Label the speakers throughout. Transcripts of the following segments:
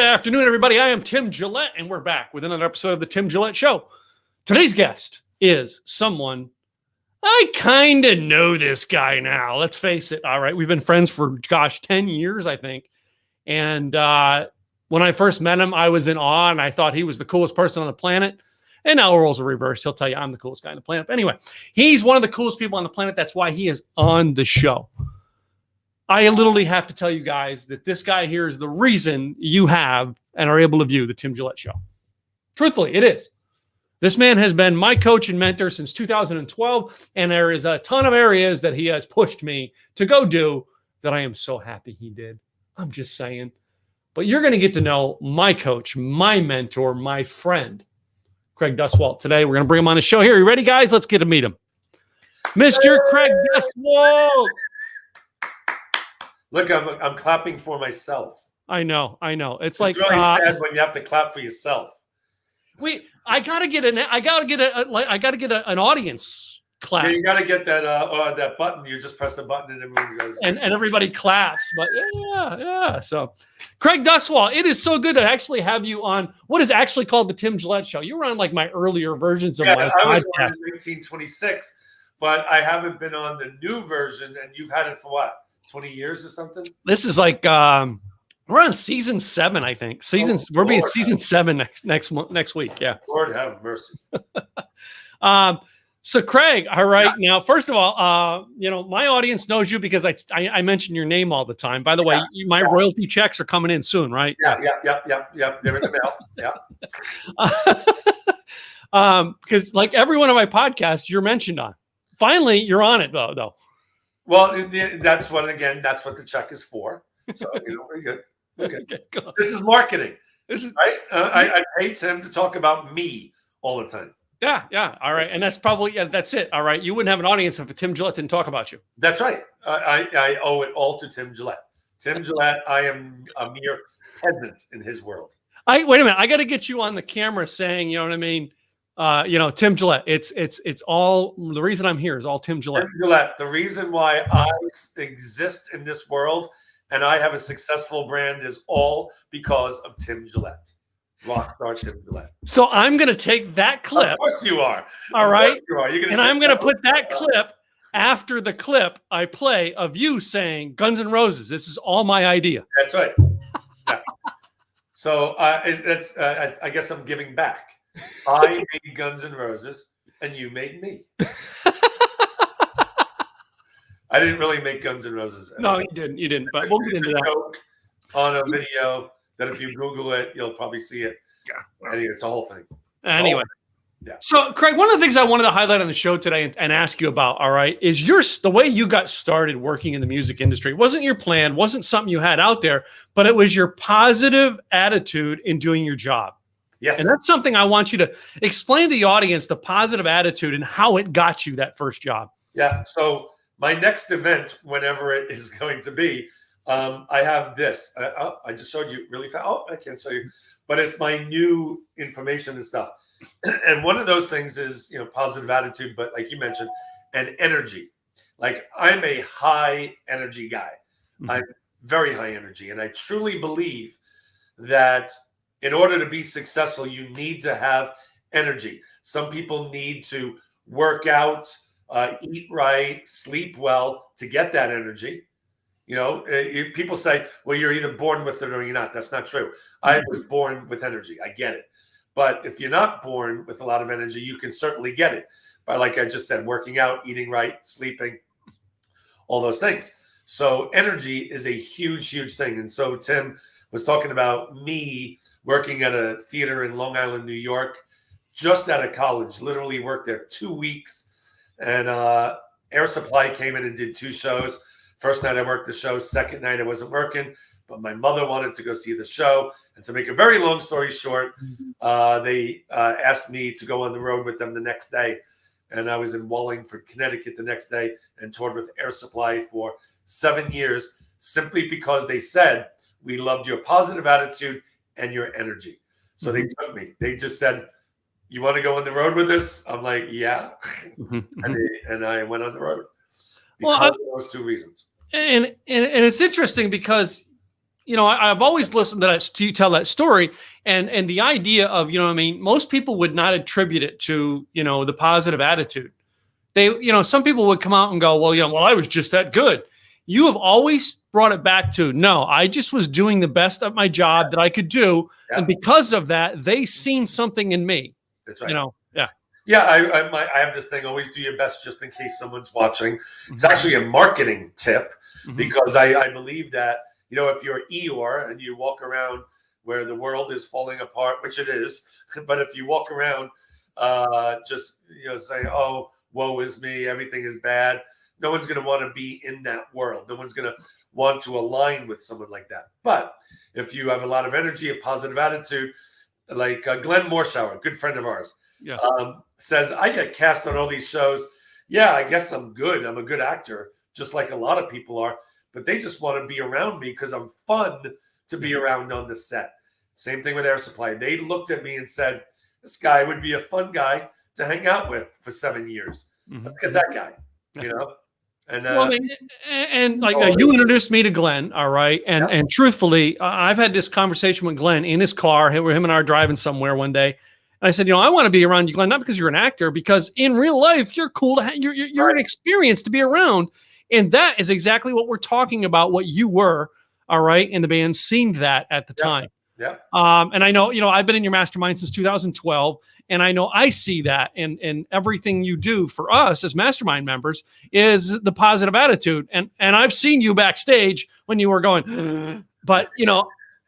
Speaker 1: afternoon, everybody. I am Tim Gillette, and we're back with another episode of the Tim Gillette Show. Today's guest is someone I kind of know this guy now. Let's face it. All right. We've been friends for, 10 years, I think. And when I first met him, I was in awe, and I thought he was the coolest person on the planet. And now the roles are reversed. He'll tell you I'm the coolest guy on the planet. But anyway, he's one of the coolest people on the planet. That's why he is on the show. I literally have to tell you guys that this guy here is the reason you have and are able to view the Tim Gillette Show. Truthfully, it is. This man has been my coach and mentor since 2012, and there is a ton of areas that he has pushed me to go do that I am so happy he did. I'm just saying. But you're going to get to know my coach, my mentor, my friend, Craig Duswalt. Today, we're going to bring him on the show here. You ready, guys? Let's get to meet him. Mr. Craig Duswalt.
Speaker 2: Look, I'm clapping for myself.
Speaker 1: I know. It's
Speaker 2: really sad when you have to clap for yourself.
Speaker 1: I gotta get an audience clap.
Speaker 2: Yeah, you gotta get that button. You just press the button and everyone goes.
Speaker 1: And everybody claps. But yeah. So, Craig Duswalt, it is so good to actually have you on what is actually called the Tim Gillette Show. You were on like my earlier versions of my podcast.
Speaker 2: I was on in 1926, but I haven't been on the new version. And you've had it for what? 20 years or something? This is
Speaker 1: like we're on season 7, I think. We're being season 7 next week. Yeah.
Speaker 2: Lord have mercy.
Speaker 1: So Craig, all right. Yeah. Now, first of all, my audience knows you because I mention your name all the time. By the way, my royalty checks are coming in soon, right?
Speaker 2: Yeah. They're in the mail. Yeah.
Speaker 1: Because like every one of my podcasts, you're mentioned on. Finally, you're on it though.
Speaker 2: Well, that's what the check is for. So, we're good. Okay, this is marketing. This is right. I pay Tim to talk about me all the time.
Speaker 1: Yeah. All right. And that's probably, that's it. All right. You wouldn't have an audience if Tim Gillette didn't talk about you.
Speaker 2: That's right. I owe it all to Tim Gillette. Tim Gillette, I am a mere peasant in his world.
Speaker 1: Wait a minute. I got to get you on the camera saying, you know what I mean? Tim Gillette. It's all the reason I'm here is all Tim Gillette.
Speaker 2: Tim Gillette. The reason why I exist in this world and I have a successful brand is all because of Tim Gillette. Rockstar Tim Gillette.
Speaker 1: So I'm going to take that clip.
Speaker 2: Of course you are.
Speaker 1: All right.
Speaker 2: You are.
Speaker 1: And I'm going to put that clip after the clip I play of you saying Guns N' Roses. This is all my idea.
Speaker 2: That's right. Yeah. So I guess I'm giving back. I made Guns N' Roses, and you made me. I didn't really make Guns N' Roses.
Speaker 1: No, you didn't. But we'll get into that.
Speaker 2: On a video that if you Google it, you'll probably see it. Yeah. Anyway, it's a whole thing.
Speaker 1: Anyway. Yeah. So, Craig, one of the things I wanted to highlight on the show today and ask you about, all right, is the way you got started working in the music industry. It wasn't your plan, wasn't something you had out there, but it was your positive attitude in doing your job.
Speaker 2: Yes.
Speaker 1: And that's something I want you to explain to the audience, the positive attitude and how it got you that first job.
Speaker 2: Yeah. So my next event, whenever it is going to be, I have this. I just showed you really fast. Oh, I can't show you. But it's my new information and stuff. And one of those things is, positive attitude, but like you mentioned, and energy. Like I'm a high energy guy. Mm-hmm. I'm very high energy. And I truly believe that in order to be successful, you need to have energy. Some people need to work out, eat right, sleep well to get that energy. People say, well, you're either born with it or you're not. That's not true. I was born with energy. I get it. But if you're not born with a lot of energy, you can certainly get it by, like I just said, working out, eating right, sleeping, all those things. So energy is a huge, huge thing. And so Tim was talking about me working at a theater in Long Island, New York, just out of college, literally worked there 2 weeks. And Air Supply came in and did 2 shows. First night I worked the show. Second night I wasn't working, but my mother wanted to go see the show. And to make a very long story short, they asked me to go on the road with them the next day. And I was in Wallingford, Connecticut the next day and toured with Air Supply for 7 years, simply because they said, we loved your positive attitude and your energy. So they took me. They just said, you want to go on the road with us? I'm like, yeah. And I went on the road because of those 2 reasons.
Speaker 1: And it's interesting because, I've always listened to that to you tell that story, and the idea of, most people would not attribute it to, the positive attitude. They, some people would come out and go, well, I was just that good. You have always brought it back to, no, I just was doing the best of my job that I could do.
Speaker 2: Yeah.
Speaker 1: And because of that, they seen something in me.
Speaker 2: That's right.
Speaker 1: Yeah.
Speaker 2: Yeah, I have this thing, always do your best just in case someone's watching. It's actually a marketing tip because I believe that, if you're Eeyore and you walk around where the world is falling apart, which it is, but if you walk around just, saying, oh, woe is me, everything is bad, no one's going to want to be in that world. No one's going to want to align with someone like that. But if you have a lot of energy, a positive attitude, like Glenn Morshower, a good friend of ours, says, I get cast on all these shows. Yeah, I guess I'm good. I'm a good actor, just like a lot of people are. But they just want to be around me because I'm fun to be around on the set. Same thing with Air Supply. They looked at me and said, this guy would be a fun guy to hang out with for 7 years. Let's get that guy, And,
Speaker 1: you introduced me to Glenn, all right? And truthfully, I've had this conversation with Glenn in his car. Him and I are driving somewhere one day. And I said, I want to be around you, Glenn, not because you're an actor, because in real life, you're cool to you're an experience to be around. And that is exactly what we're talking about, what you were, all right? And the band seemed that at the time.
Speaker 2: Yeah.
Speaker 1: And I know, I've been in your mastermind since 2012, and I know I see that in everything you do for us as mastermind members is the positive attitude. And I've seen you backstage when you were going, but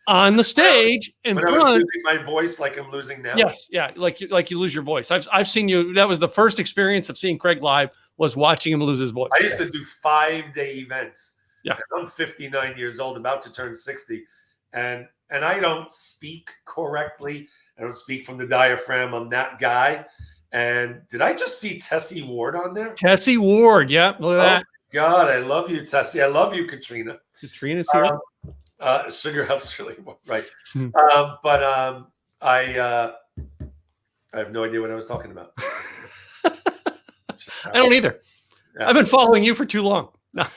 Speaker 1: on the stage in
Speaker 2: front, I was losing my voice like I'm losing now.
Speaker 1: Yes, yeah, like you lose your voice. I've seen you. That was the first experience of seeing Craig live, was watching him lose his voice.
Speaker 2: I used to do 5-day events.
Speaker 1: Yeah,
Speaker 2: I'm 59 years old, about to turn 60, and I don't speak correctly. I don't speak from the diaphragm. I'm that guy. And did I just see Tessie Ward on there?
Speaker 1: Tessie Ward, yeah, look at that.
Speaker 2: God, I love you, Tessie. I love you, Katrina.
Speaker 1: Katrina's here.
Speaker 2: Sugar helps really well, right? I have no idea what I was talking about.
Speaker 1: I don't either. Yeah. I've been following you for too long.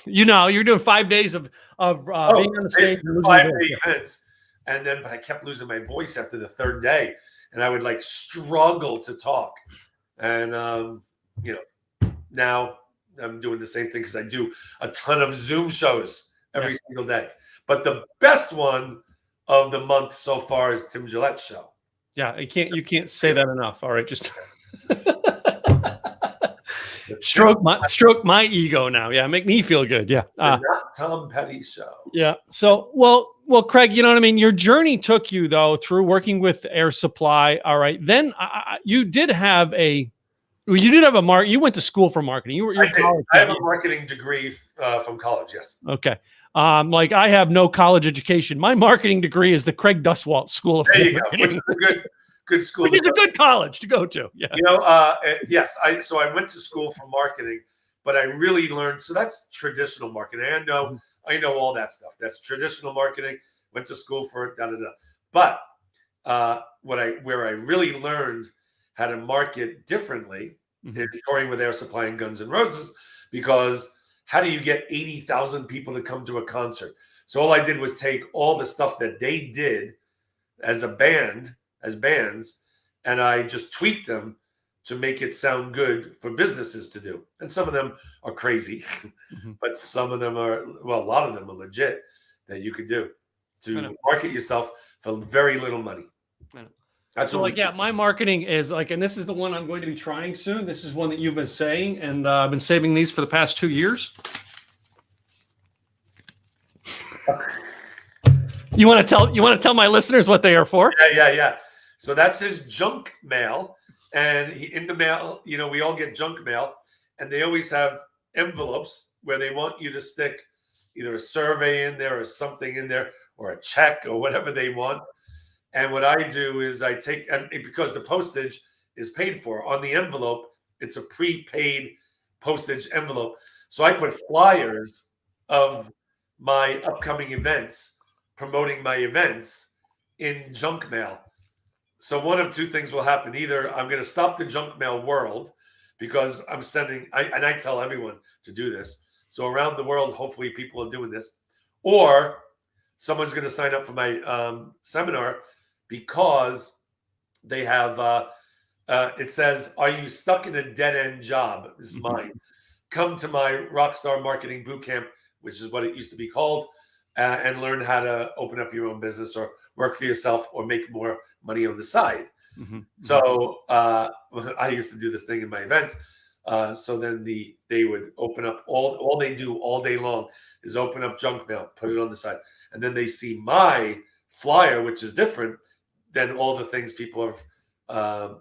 Speaker 1: You're doing 5 days of being on the stage.
Speaker 2: 5-day events, but I kept losing my voice after the third day, and I would struggle to talk. And now I'm doing the same thing because I do a ton of Zoom shows every single day. But the best one of the month so far is Tim Gillette's show.
Speaker 1: Yeah, you can't say that enough. All right, just stroke my ego now. Yeah, make me feel good. Yeah,
Speaker 2: not Tom Petty's show.
Speaker 1: Yeah. So well, Craig, you know what I mean. Your journey took you though through working with Air Supply. All right, then you did have a. You went to school for marketing.
Speaker 2: I have a marketing degree from college. Yes.
Speaker 1: Okay. I have no college education. My marketing degree is the Craig Duswalt School of
Speaker 2: Marketing.
Speaker 1: Which
Speaker 2: is a good school.
Speaker 1: Which is a good college to go to. Yeah.
Speaker 2: Yes. So I went to school for marketing, but I really learned. So that's traditional marketing. I know all that stuff. That's traditional marketing. Went to school for it. But where I really learned how to market differently is touring with Air Supply and Guns N' Roses, because how do you get 80,000 people to come to a concert? So all I did was take all the stuff that they did as bands, and I just tweaked them to make it sound good for businesses to do. And some of them are crazy, but some of them a lot of them are legit that you could do to market yourself for very little money. That's
Speaker 1: so my marketing is and this is the one I'm going to be trying soon. This is one that you've been saying, and I've been saving these for the past 2 years. You want to tell my listeners what they are for?
Speaker 2: Yeah. So that's his junk mail, and in the mail, we all get junk mail, and they always have envelopes where they want you to stick either a survey in there or something in there, or a check or whatever they want. And what I do is I take, and because the postage is paid for on the envelope, it's a prepaid postage envelope. So I put flyers of my upcoming events, promoting my events in junk mail. So one of two things will happen. Either I'm going to stop the junk mail world because I'm sending, and I tell everyone to do this. So around the world, hopefully people are doing this, or someone's going to sign up for my seminar because they have, it says, are you stuck in a dead-end job? This is mine. Come to my Rockstar Marketing Bootcamp, which is what it used to be called, and learn how to open up your own business or work for yourself or make more money on the side. So I used to do this thing in my events. So then they would open up all they do all day long is open up junk mail, put it on the side, and then they see my flyer, which is different than all the things people have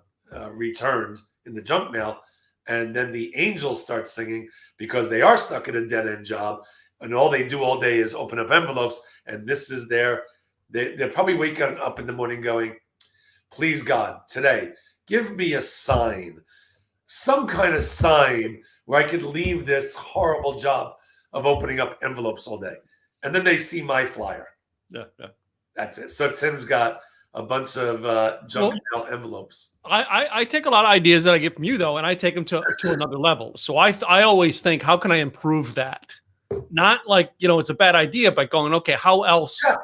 Speaker 2: returned in the junk mail. And then the angels start singing because they are stuck in a dead end job, and all they do all day is open up envelopes. And this is they're probably waking up in the morning going, please God, today, give me a sign, some kind of sign where I could leave this horrible job of opening up envelopes all day. And then they see my flyer.
Speaker 1: Yeah.
Speaker 2: That's it. So Tim's got a bunch of junk mail envelopes.
Speaker 1: I take a lot of ideas that I get from you, though, and I take them to another level. So I always think, how can I improve that? Not like, it's a bad idea, but going, okay, how else? Yeah.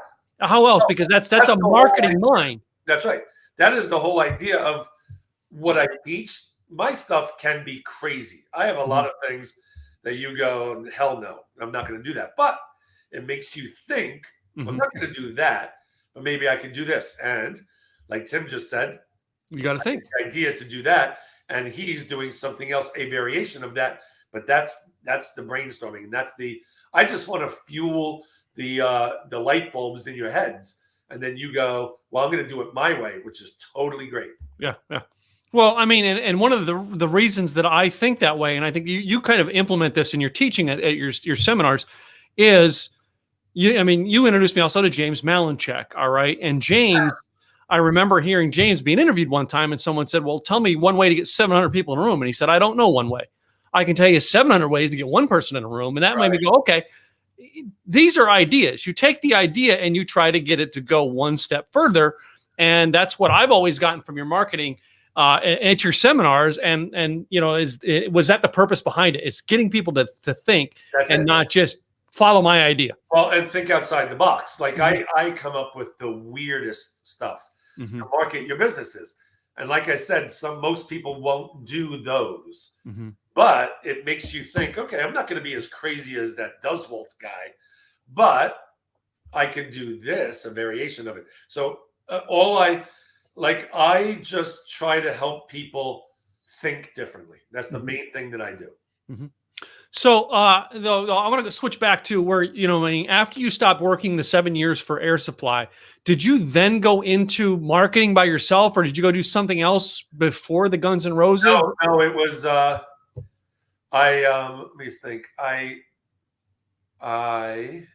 Speaker 1: How else? Because that's a marketing mind.
Speaker 2: That's right. That is the whole idea of what I teach. My stuff can be crazy. I have a lot of things that you go, hell no, I'm not going to do that. But it makes you think, I'm not going to do that, but maybe I can do this. And like Tim just said,
Speaker 1: you got to think
Speaker 2: the idea to do that. And he's doing something else, a variation of that. But that's the brainstorming. And I just want to fuel the light bulbs in your heads. And then you go, well, I'm going to do it my way, which is totally great.
Speaker 1: Yeah. Well, I mean, and one of the reasons that I think that way, and I think you kind of implement this in your teaching at your seminars, is you introduced me also to James Malinchak, all right? And James, I remember hearing James being interviewed one time, and someone said, well, tell me one way to get 700 people in a room. And he said, I don't know one way. I can tell you 700 ways to get one person in a room. And that made me go, okay, these are ideas. You take the idea and you try to get it to go one step further. And that's what I've always gotten from your marketing at your seminars. And was that the purpose behind it? It's getting people to think not just follow my idea.
Speaker 2: Well, and think outside the box. Like I come up with the weirdest stuff to market your businesses. And like I said, most people won't do those. But it makes you think, okay, I'm not going to be as crazy as that Duswalt guy, but I can do this, a variation of it. So I just try to help people think differently. That's the main thing that I do.
Speaker 1: So, though, I want to switch back to where, after you stopped working the 7 years for Air Supply, did you then go into marketing by yourself, or did you go do something else before the Guns N' Roses?
Speaker 2: No, it was, let me think. I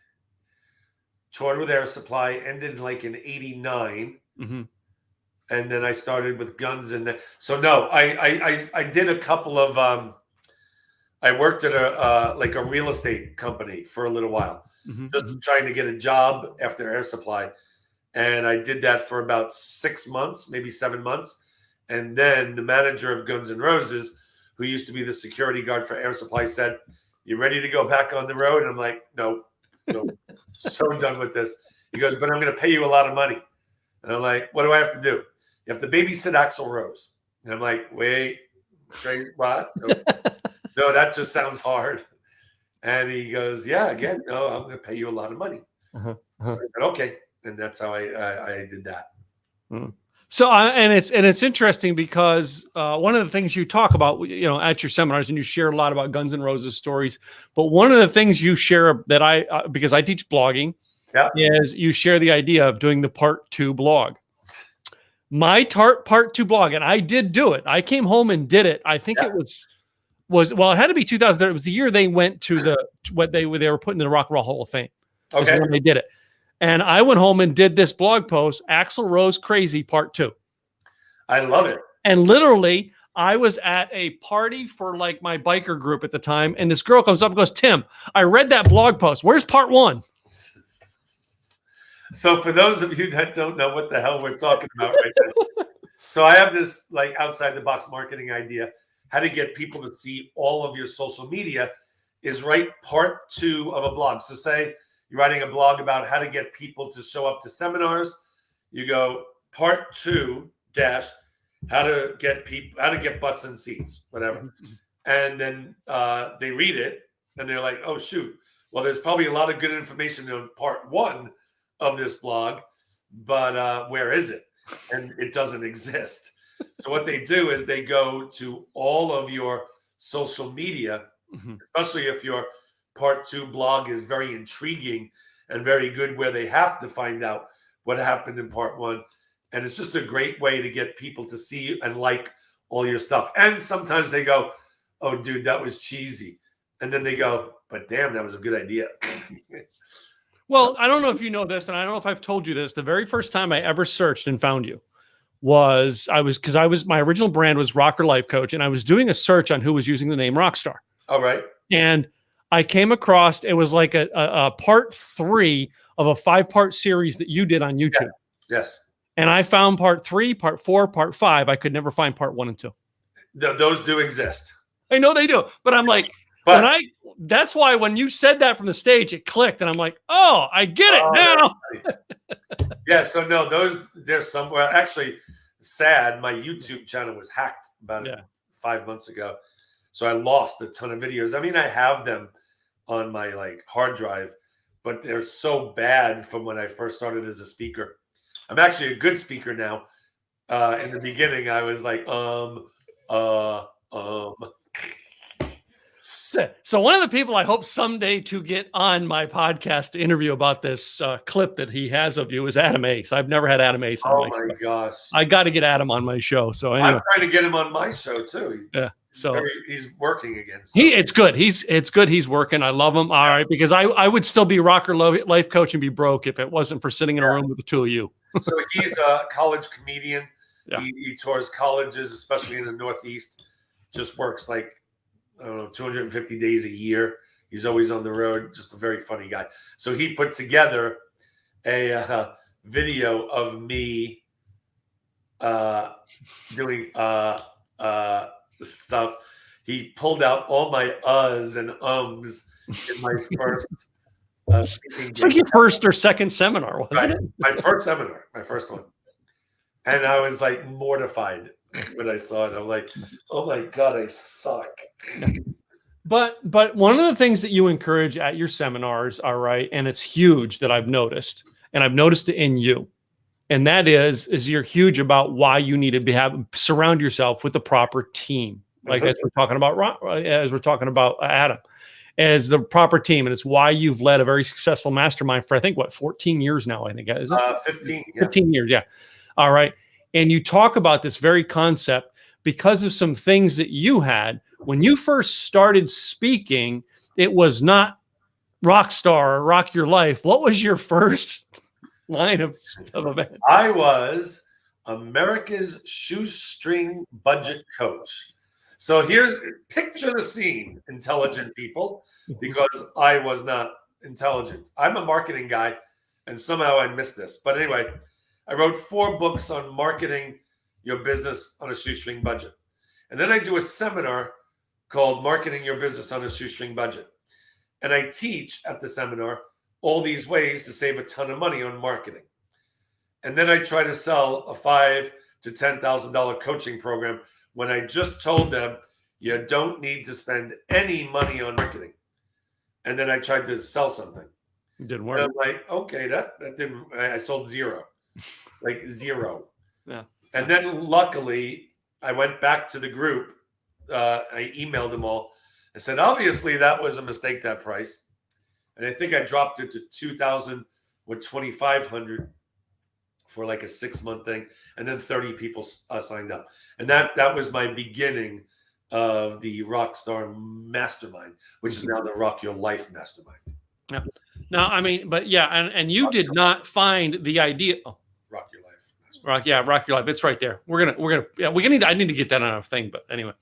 Speaker 2: toured with Air Supply, ended like in '89. And then I started with Guns. So no, I did a couple of, I worked at a real estate company for a little while, just trying to get a job after Air Supply. And I did that for about 6 months, maybe 7 months. And then the manager of Guns N' Roses, who used to be the security guard for Air Supply, said, you ready to go back on the road? And I'm like, no, so done with this. He goes, but I'm going to pay you a lot of money. And I'm like, what do I have to do? You have to babysit Axl Rose. And I'm like, wait, crazy what? No, that just sounds hard. And he goes, yeah, again, no, I'm going to pay you a lot of money. So I said, okay. And that's how I did that.
Speaker 1: So, and it's interesting because one of the things you talk about, at your seminars, and you share a lot about Guns N' Roses stories, but one of the things you share that because I teach blogging, is you share the idea of doing the part 2 blog. My part 2 blog, and I did do it. I came home and did it. I think it it had to be 2000. It was the year they went to what they were put in the Rock and Roll Hall of Fame. Okay, when they did it. And I went home and did this blog post, Axl Rose Crazy Part 2.
Speaker 2: I love it.
Speaker 1: And literally, I was at a party for like my biker group at the time. And this girl comes up and goes, Tim, I read that blog post. Where's part 1?
Speaker 2: So for those of you that don't know what the hell we're talking about right now. So I have this like outside the box marketing idea, how to get people to see all of your social media is write part 2 of a blog. So say you're writing a blog about how to get people to show up to seminars. You go part 2 dash how to get butts in seats, whatever. And then they read it and they're like, oh, shoot. Well, there's probably a lot of good information in part 1 of this blog, but where is it? And it doesn't exist. So what they do is they go to all of your social media, especially if your part 2 blog is very intriguing and very good, where they have to find out what happened in part 1. And it's just a great way to get people to see you and like all your stuff. And sometimes they go, oh, dude, that was cheesy. And then they go, but damn, that was a good idea.
Speaker 1: Well, I don't know if you know this, and I don't know if I've told you this. The very first time I ever searched and found you was my original brand was Rocker Life Coach, and I was doing a search on who was using the name Rockstar.
Speaker 2: All right.
Speaker 1: And I came across, it was like a part 3 of a 5-part series that you did on YouTube.
Speaker 2: Yeah. Yes.
Speaker 1: And I found part 3, part 4, part 5. I could never find part 1 and 2.
Speaker 2: Those do exist.
Speaker 1: I know they do, but I'm like, that's why when you said that from the stage, it clicked, and I'm like, oh, I get it now.
Speaker 2: Yeah. So no, there's somewhere. Actually, sad. My YouTube channel was hacked about 5 months ago, so I lost a ton of videos. I mean, I have them on my hard drive, but they're so bad from when I first started as a speaker. I'm actually a good speaker now. In the beginning, I was like,
Speaker 1: So one of the people I hope someday to get on my podcast to interview about this clip that he has of you is Adam Ace. I've never had Adam Ace on my show.
Speaker 2: Gosh.
Speaker 1: I got to get Adam on my show. So anyway.
Speaker 2: I'm trying to get him on my show too.
Speaker 1: Yeah. So
Speaker 2: he's working again. So.
Speaker 1: It's good. It's good. He's working. I love him. All right. Because I would still be Rocker Life Coach and be broke if it wasn't for sitting in a room with the two of you.
Speaker 2: So he's a college comedian.
Speaker 1: Yeah.
Speaker 2: He tours colleges, especially in the Northeast. Just works I don't know, 250 days a year. He's always on the road. Just a very funny guy. So he put together a video of me doing stuff. He pulled out all my uhs and ums in my first speaking.
Speaker 1: It's like your first or second seminar, wasn't it?
Speaker 2: My first seminar, my first one. And I was mortified when I saw it. I was like, oh my God, I suck.
Speaker 1: But one of the things that you encourage at your seminars, all right, and it's huge that I've noticed, and I've noticed it in you, and that is you're huge about why you need to surround yourself with the proper team. As we're talking about Adam, as the proper team, and it's why you've led a very successful mastermind for 14 years now. I think is it
Speaker 2: 15?
Speaker 1: 15 years, yeah. All right, and you talk about this very concept because of some things that you had when you first started speaking. It was not Rockstar or Rock Your Life. What was your first line of event?
Speaker 2: I was America's shoestring budget coach. So picture the scene, intelligent people, because I was not intelligent. I'm a marketing guy, and somehow I missed this. But anyway, I wrote 4 books on marketing your business on a shoestring budget. And then I do a seminar called Marketing Your Business on a Shoestring Budget. And I teach at the seminar all these ways to save a ton of money on marketing. And then I try to sell a $5,000 to $10,000 coaching program when I just told them you don't need to spend any money on marketing. And then I tried to sell something.
Speaker 1: It didn't work.
Speaker 2: And I'm like, okay, that didn't, I sold zero. Zero.
Speaker 1: Yeah.
Speaker 2: And then luckily I went back to the group. I emailed them all. I said, obviously that was a mistake, that price. And I think I dropped it to $2,000 with $2,500 for a 6-month thing. And then 30 people signed up. And that was my beginning of the Rockstar Mastermind, which is now the Rock Your Life Mastermind.
Speaker 1: Yeah. Now, I mean, but yeah, and you did not find the idea. Oh.
Speaker 2: Rock Your Life.
Speaker 1: Rock Your Life. It's right there. I need to get that on a thing, but anyway.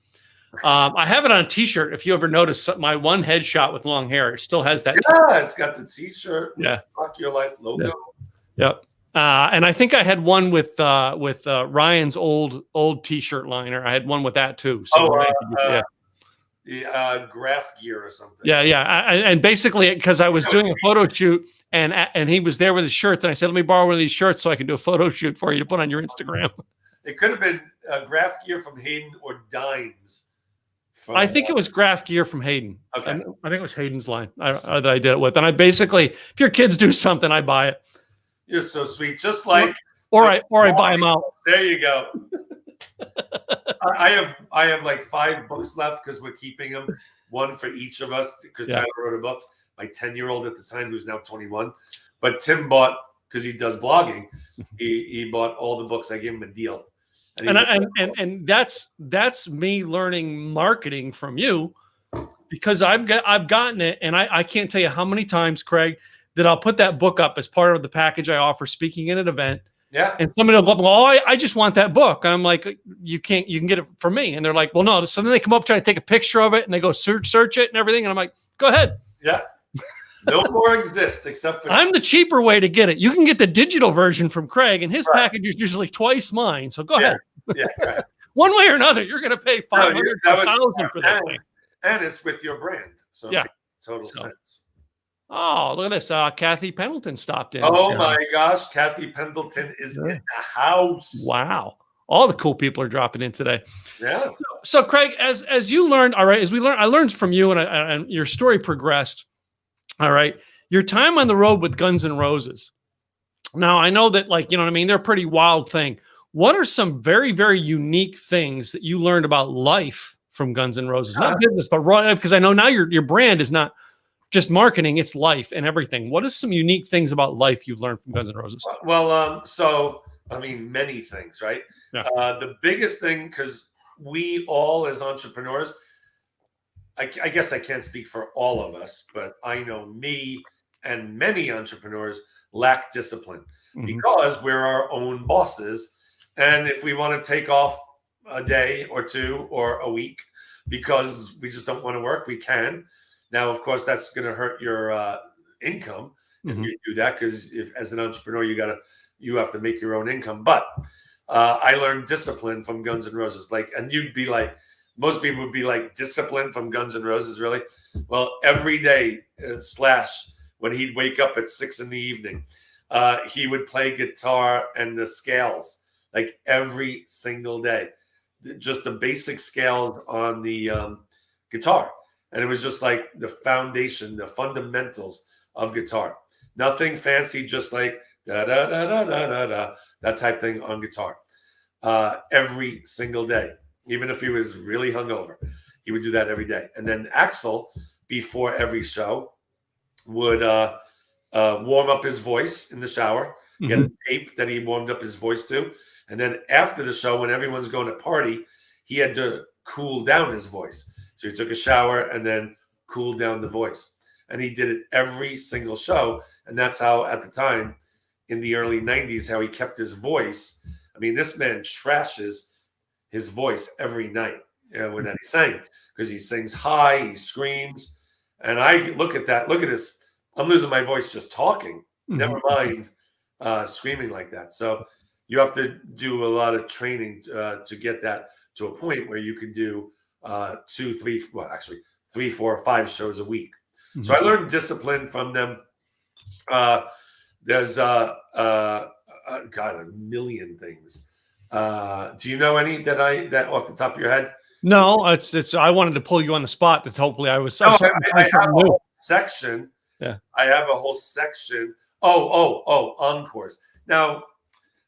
Speaker 1: I have it on a t-shirt. If you ever notice my one headshot with long hair, it still has that.
Speaker 2: Yeah, it's got the t-shirt.
Speaker 1: Yeah.
Speaker 2: Rock Your Life logo.
Speaker 1: Yeah. Yep. And I think I had one with Ryan's old t-shirt liner. I had one with that too. So
Speaker 2: the graph gear or something.
Speaker 1: Yeah. And basically, because I was doing a photo shoot and he was there with his shirts, and I said, "Let me borrow one of these shirts so I can do a photo shoot for you to put on your Instagram."
Speaker 2: It could have been graph gear from Hayden or Dimes.
Speaker 1: I think it was graph gear from Hayden.
Speaker 2: Okay.
Speaker 1: I think it was Hayden's line that I did it with. And I basically, if your kids do something, I buy it.
Speaker 2: You're so sweet. Just like,
Speaker 1: or I buy them out.
Speaker 2: There you go. I have like 5 books left because we're keeping them, one for each of us, because Tyler wrote a book. My 10-year-old at the time, who's now 21, but Tim bought, because he does blogging, he bought all the books. I gave him a deal. And
Speaker 1: that's me learning marketing from you, because I've gotten it, and I can't tell you how many times, Craig, that I'll put that book up as part of the package I offer speaking at an event.
Speaker 2: Yeah.
Speaker 1: And somebody will go, "Oh, I just want that book." And I'm like, you can get it from me. And they're like, "Well, no." So then they come up, try to take a picture of it, and they go search it and everything. And I'm like, "Go ahead."
Speaker 2: Yeah. No more exist except for
Speaker 1: I'm the cheaper way to get it. You can get the digital version from Craig, and his package is usually twice mine. So go ahead.
Speaker 2: Yeah. Right.
Speaker 1: One way or another, you're going to pay $500 for that thing.
Speaker 2: And it's with your brand. So it makes total sense.
Speaker 1: Oh, look at this. Kathy Pendleton stopped in.
Speaker 2: Oh my gosh. Kathy Pendleton is in the house.
Speaker 1: Wow. All the cool people are dropping in today.
Speaker 2: Yeah.
Speaker 1: So Craig, as you learned, all right, I learned from you, and your story progressed. All right. Your time on the road with Guns N' Roses. Now, I know that, like, you know what I mean? They're a pretty wild thing. What are some very, very unique things that you learned about life from Guns N' Roses? Not business, but because I know now your brand is not just marketing, it's life and everything. What are some unique things about life you've learned from Guns N' Roses?
Speaker 2: Well, so, I mean, many things, right?
Speaker 1: Yeah.
Speaker 2: The biggest thing, because we all as entrepreneurs, I guess I can't speak for all of us, but I know me and many entrepreneurs lack discipline because we're our own bosses. And if we want to take off a day or two or a week because we just don't want to work, we can. Now, of course, that's going to hurt your income if you do that, because if as an entrepreneur, you have to make your own income. But I learned discipline from Guns N' Roses. And you'd be like, most people would be like, discipline from Guns N' Roses, really? Well, every day, Slash, when he'd wake up at 6 p.m, he would play guitar and the scales, like every single day. Just the basic scales on the guitar. And it was just like the foundation, the fundamentals of guitar. Nothing fancy, just like da-da-da-da-da-da, that type thing on guitar. Every single day. Even if he was really hungover, he would do that every day. And then Axl, before every show, would warm up his voice in the shower, get a tape that he warmed up his voice to. And then after the show, when everyone's going to party, he had to cool down his voice. So he took a shower and then cooled down the voice. And he did it every single show. And that's how, at the time, in the early 90s, how he kept his voice. I mean, this man trashes his voice every night when he sang, because he sings high, he screams. And I look at this. I'm losing my voice just talking, never mind screaming like that. So you have to do a lot of training to get that to a point where you can do 2, 3, 3, 4, 5 shows a week. So I learned discipline from them. There's God, a million things. Do you know any that off the top of your head?
Speaker 1: No, it's. I wanted to pull you on the spot. That hopefully I was.
Speaker 2: I have a whole section.
Speaker 1: Yeah,
Speaker 2: I have a whole section. Oh, encores. Now,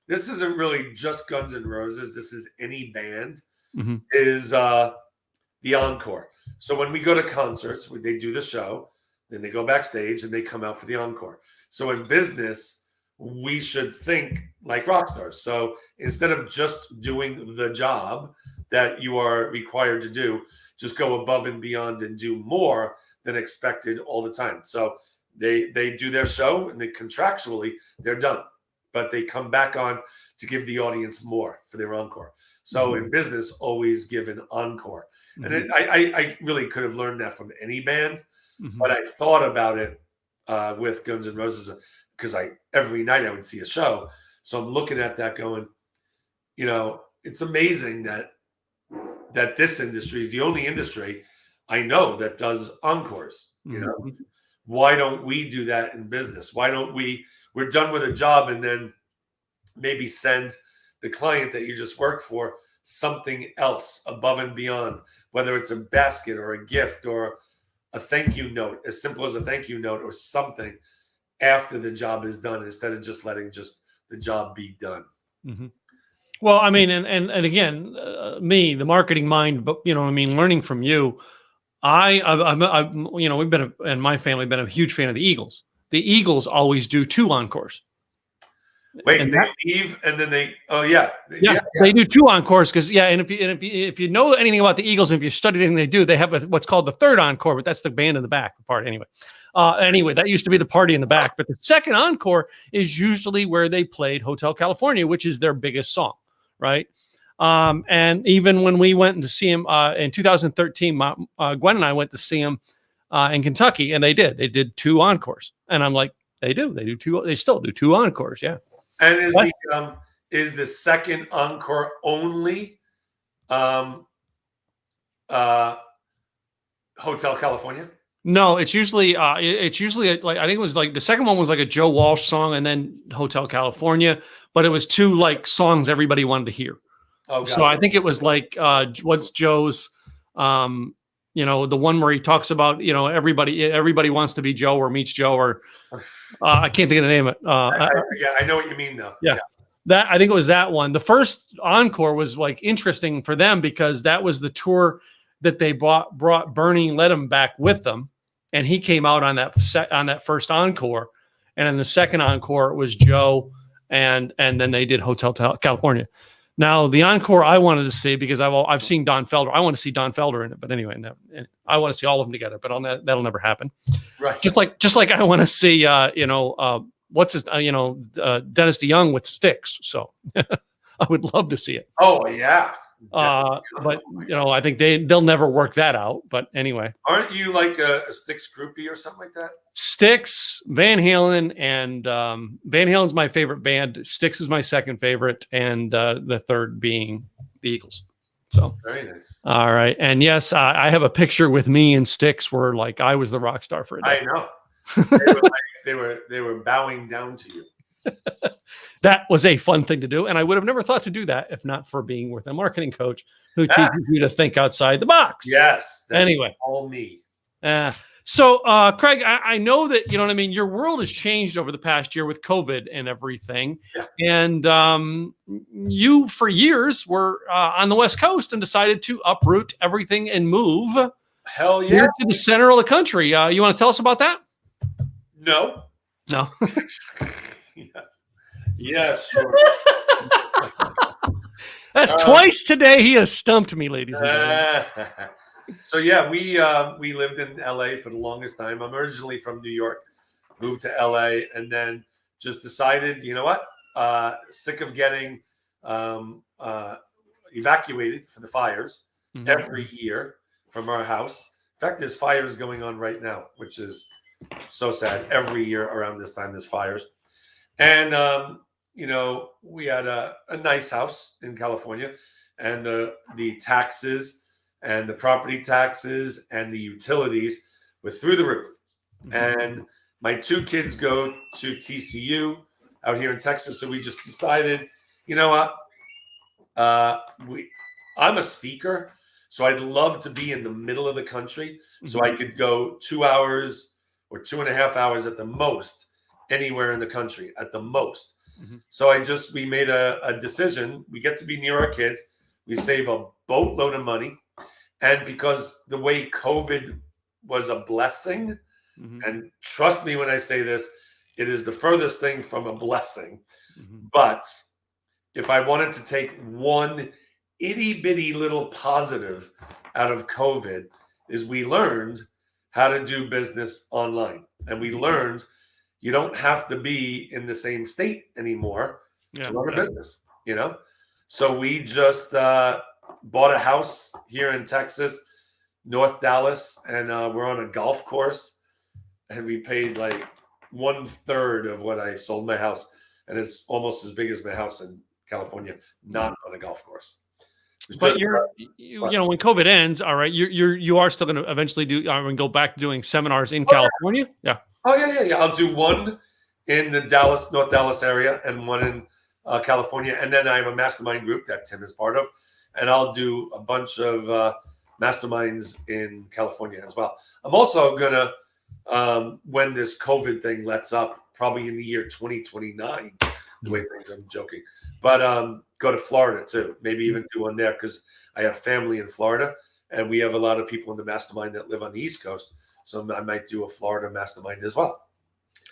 Speaker 2: this isn't really just Guns N' Roses. This is any band. Is the encore. So when we go to concerts, they do the show, then they go backstage, and they come out for the encore. So in business, we should think like rock stars. So instead of just doing the job that you are required to do, just go above and beyond and do more than expected all the time. So they do their show, and they contractually they're done, but they come back on to give the audience more for their encore. So in business, always give an encore. And I really could have learned that from any band, but I thought about it with Guns N' Roses, because every night I would see a show. So I'm looking at that going, it's amazing that this industry is the only industry I know that does encores. You know, why don't we do that in business? Why don't we're done with a job and then maybe send the client that you just worked for something else above and beyond, whether it's a basket or a gift or a thank you note, as simple as a thank you note or something after the job is done, instead of just letting the job be done.
Speaker 1: Well, I mean, and again, me, the marketing mind, but learning from you, we've been and my family been a huge fan of the Eagles. The Eagles always do 2 encores.
Speaker 2: Wait, and they leave and then they
Speaker 1: they do 2 encores because and if you know anything about the Eagles, and if you studied anything they do, they have what's called the 3rd encore, but that's the band in the back part anyway. That used to be the party in the back, but the 2nd encore is usually where they played Hotel California, which is their biggest song, right? And even when we went to see him in 2013, Gwen and I went to see him in Kentucky, and they did 2 encores, and I'm like, they still do 2 encores, yeah.
Speaker 2: And is the 2nd encore only Hotel California?
Speaker 1: No, it's usually like, I think it was like the 2nd one was like a Joe Walsh song and then Hotel California, but it was 2 like songs everybody wanted to hear. So I think it was like what's Joe's the one where he talks about everybody wants to be Joe or meets Joe, or I can't think of the name of it.
Speaker 2: I know what you mean though.
Speaker 1: Yeah. That, I think it was that one. The first encore was like interesting for them because that was the tour that they brought Bernie Ledham back with them, and he came out on that first encore, and in the 2nd encore it was Joe, and then they did Hotel California. Now the encore I wanted to see, because I've seen Don Felder. I want to see Don Felder in it, but anyway, no, I want to see all of them together, but that'll never happen.
Speaker 2: Right.
Speaker 1: Just like I want to see what's his Dennis DeYoung with Styx. So I would love to see it.
Speaker 2: Oh yeah.
Speaker 1: But I think they'll never work that out. But anyway,
Speaker 2: aren't you like a Styx groupie or something like that?
Speaker 1: Styx, Van Halen, and Van Halen's my favorite band. Styx is my 2nd favorite, and the 3rd being the Eagles. So
Speaker 2: very nice.
Speaker 1: All right, and yes, I have a picture with me and Styx where like I was the rock star for a day.
Speaker 2: I know. They were bowing down to you.
Speaker 1: That was a fun thing to do, and I would have never thought to do that if not for being with a marketing coach who teaches you to think outside the box.
Speaker 2: Yes.
Speaker 1: Anyway,
Speaker 2: all me.
Speaker 1: So, Craig, I know that your world has changed over the past year with COVID and everything, and you for years were on the West Coast and decided to uproot everything and move.
Speaker 2: Hell yeah!
Speaker 1: To the center of the country. You want to tell us about that?
Speaker 2: No. Yes, sure.
Speaker 1: That's twice today he has stumped me, ladies and gentlemen.
Speaker 2: So yeah, we lived in LA for the longest time. I'm originally from New York, moved to LA, and then just decided, you know what? Sick of getting evacuated for the fires every year from our house. In fact, there's fires going on right now, which is so sad. Every year around this time, there's fires. And, we had a nice house in California, and the taxes and the property taxes and the utilities were through the roof. And my 2 kids go to TCU out here in Texas. So we just decided, you know what? I'm a speaker, so I'd love to be in the middle of the country so I could go 2 hours or 2.5 hours at the most anywhere in the country at the most. So we made a decision. We get to be near our kids. We save a boatload of money. And because the way COVID was a blessing, and trust me when I say this, it is the furthest thing from a blessing. But if I wanted to take one itty bitty little positive out of COVID, is we learned how to do business online. And we learned you don't have to be in the same state anymore to run a business, So we just bought a house here in Texas, North Dallas, and we're on a golf course, and we paid like 1/3 of what I sold my house, and it's almost as big as my house in California, not on a golf course. It's
Speaker 1: But
Speaker 2: just,
Speaker 1: you know, when COVID ends, all right, you are still going to eventually go back to doing seminars in
Speaker 2: Oh, yeah.
Speaker 1: California. Yeah.
Speaker 2: Oh yeah. I'll do one in the North Dallas area, and one in California, and then I have a mastermind group that Tim is part of, and I'll do a bunch of masterminds in California as well. I'm also gonna, when this COVID thing lets up, probably in the year 2029. The way things, I'm joking, but go to Florida too. Maybe even do one there, because I have family in Florida, and we have a lot of people in the mastermind that live on the East Coast. So I might do a Florida mastermind as well.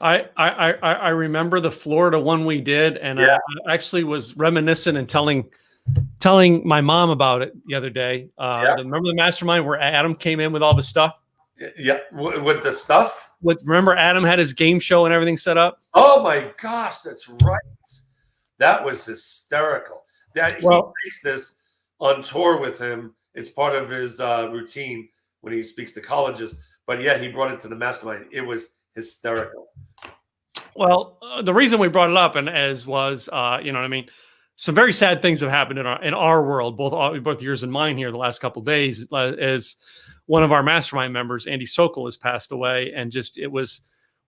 Speaker 1: I remember the Florida one we did, and I actually was reminiscent and telling my mom about it the other day. Remember the mastermind where Adam came in with all the stuff?
Speaker 2: Yeah, with the stuff.
Speaker 1: Remember Adam had his game show and everything set up?
Speaker 2: Oh my gosh, that's right. That was hysterical. That he takes this on tour with him. It's part of his routine when he speaks to colleges. But yeah, he brought it to the mastermind. It was hysterical.
Speaker 1: Well, the reason we brought it up was you know what I mean, some very sad things have happened in our world, both yours and mine here the last couple of days. As one of our mastermind members, Andy Sokol, has passed away, and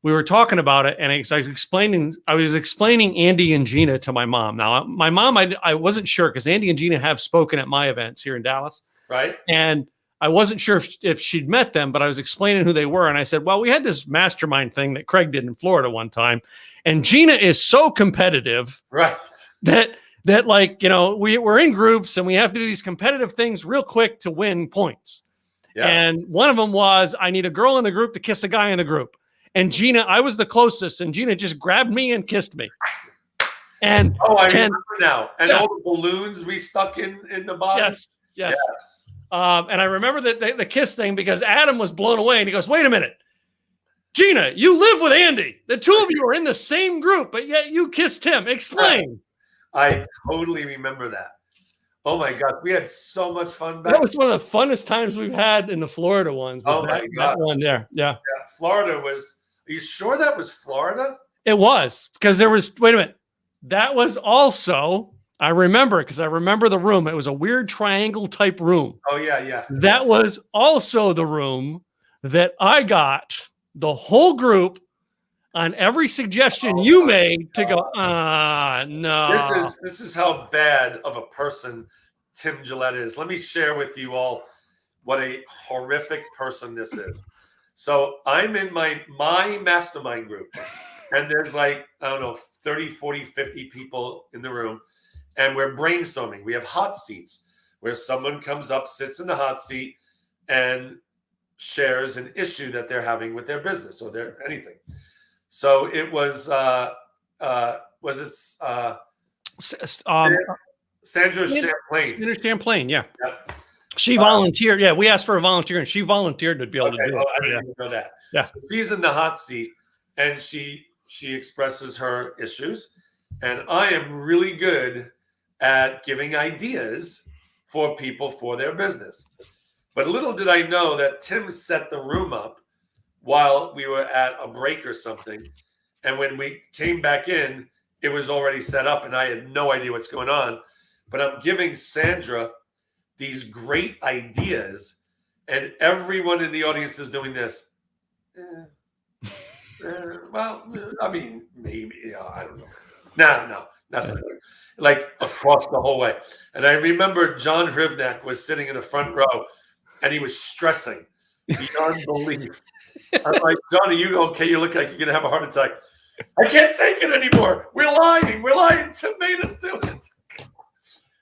Speaker 1: we were talking about it, and I was explaining Andy and Gina to my mom. Now, my mom, I wasn't sure, because Andy and Gina have spoken at my events here in Dallas,
Speaker 2: right?
Speaker 1: And I wasn't sure if she'd met them, but I was explaining who they were, and I said, "Well, we had this mastermind thing that Craig did in Florida one time, and Gina is so competitive,
Speaker 2: right?
Speaker 1: That like, you know, we're in groups and we have to do these competitive things real quick to win points." Yeah. And one of them was, I need a girl in the group to kiss a guy in the group. And Gina, I was the closest, and Gina just grabbed me and kissed me. And
Speaker 2: I remember now. And all the balloons we stuck in the bottom.
Speaker 1: Yes. And I remember the kiss thing, because Adam was blown away, and he goes, "Wait a minute, Gina, you live with Andy. The two of you are in the same group, but yet you kissed him. Explain."
Speaker 2: I totally remember that. Oh my gosh, we had so much fun back.
Speaker 1: That was one of the funnest times we've had in the Florida ones.
Speaker 2: That
Speaker 1: one there. Yeah.
Speaker 2: Florida was. Are you sure that was Florida?
Speaker 1: It was, because there was. Wait a minute. That was also. I remember, because I remember the room. It was a weird triangle type room.
Speaker 2: Oh yeah.
Speaker 1: That was also the room that I got the whole group on every suggestion you made to go, no.
Speaker 2: This is how bad of a person Tim Gillette is. Let me share with you all what a horrific person this is. So I'm in my mastermind group, and there's like, I don't know, 30, 40, 50 people in the room, and we're brainstorming. We have hot seats where someone comes up, sits in the hot seat, and shares an issue that they're having with their business or their anything. So it was Sandra
Speaker 1: Champlain, yeah. She volunteered. Yeah, we asked for a volunteer, and she volunteered to be able to do it.
Speaker 2: I didn't even know that.
Speaker 1: Yeah.
Speaker 2: So she's in the hot seat, and she expresses her issues, and I am really good at giving ideas for people for their business. But little did I know that Tim set the room up while we were at a break or something. And when we came back in, it was already set up, and I had no idea what's going on. But I'm giving Sandra these great ideas, and everyone in the audience is doing this. Well, I mean, maybe, I don't know. No, that's not good. Like across the whole way. And I remember John Hrivnak was sitting in the front row, and he was stressing beyond belief. I'm like, "John, are you okay? You look like you're going to have a heart attack." "I can't take it anymore. We're lying. Tim made us do it."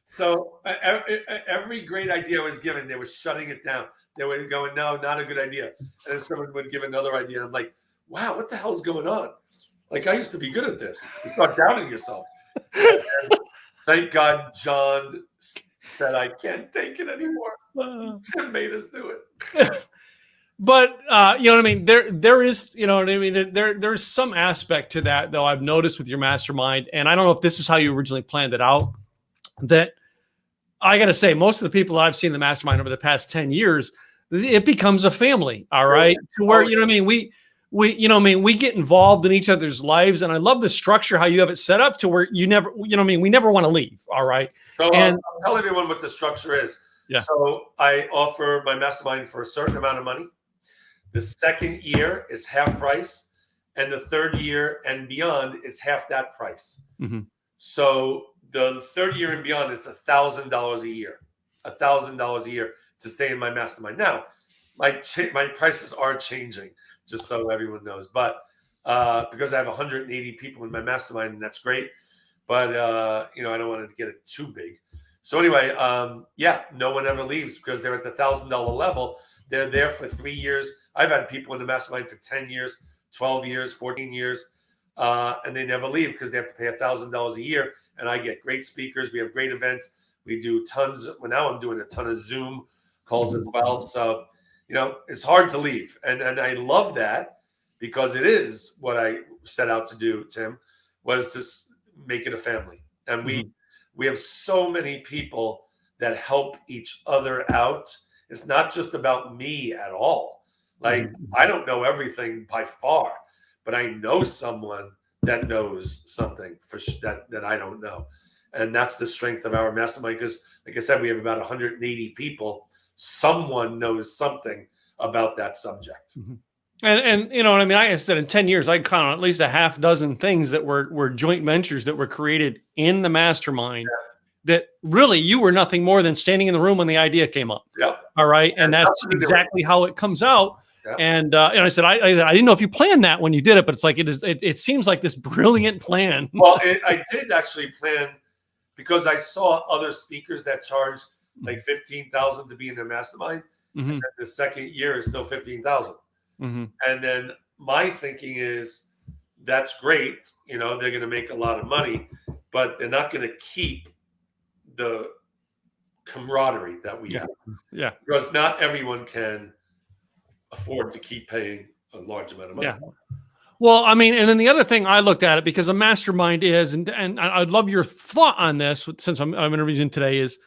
Speaker 2: So every great idea I was given, they were shutting it down. They were going, "No, not a good idea." And then someone would give another idea. And I'm like, wow, what the hell's going on? Like, I used to be good at this. You start doubting yourself. And thank God John said, "I can't take it anymore." Tim made us do it.
Speaker 1: But you know what I mean? There is, you know what I mean? There's some aspect to that, though, I've noticed with your mastermind. And I don't know if this is how you originally planned it out, that I got to say, most of the people I've seen in the mastermind over the past 10 years, it becomes a family. All right. To where, you know what I mean? we get involved in each other's lives, and I love the structure, how you have it set up to where we never want to leave. All right.
Speaker 2: So
Speaker 1: And
Speaker 2: I'll tell everyone what the structure is.
Speaker 1: Yeah.
Speaker 2: So I offer my mastermind for a certain amount of money. The second year is half price, and the third year and beyond is half that price.
Speaker 1: Mm-hmm.
Speaker 2: So the third year and beyond is $1,000 a year. $1,000 a year to stay in my mastermind. Now, my prices are changing, just so everyone knows. But because I have 180 people in my mastermind, and that's great. But I don't want to get it too big. So anyway, no one ever leaves because they're at the $1,000 level. They're there for 3 years. I've had people in the mastermind for 10 years, 12 years, 14 years, and they never leave because they have to pay $1,000 a year. And I get great speakers. We have great events. We do tons. Well, now I'm doing a ton of Zoom calls as well. So, it's hard to leave. And I love that because it is what I set out to do, Tim, was to make it a family. And we have so many people that help each other out. It's not just about me at all. Like, I don't know everything by far, but I know someone that knows something that I don't know. And that's the strength of our mastermind. Because like I said, we have about 180 people. Someone knows something about that subject.
Speaker 1: Mm-hmm. And you know what I mean? I said in 10 years, I count on at least a half dozen things that were joint ventures that were created in the mastermind that really you were nothing more than standing in the room when the idea came up.
Speaker 2: Yep.
Speaker 1: All right. And that's exactly how it comes out. Yep. And I said, I didn't know if you planned that when you did it, but it's like, it seems like this brilliant plan.
Speaker 2: Well, I did actually plan because I saw other speakers that charged like $15,000 to be in their mastermind. Mm-hmm. And the second year is still $15,000. Mm-hmm. And then my thinking is that's great. They're going to make a lot of money, but they're not going to keep the camaraderie that we have.
Speaker 1: Yeah.
Speaker 2: Because not everyone can afford to keep paying a large amount of money.
Speaker 1: Yeah. Well, I mean, and then the other thing I looked at it because a mastermind is, and I'd love your thought on this since I'm interviewing today is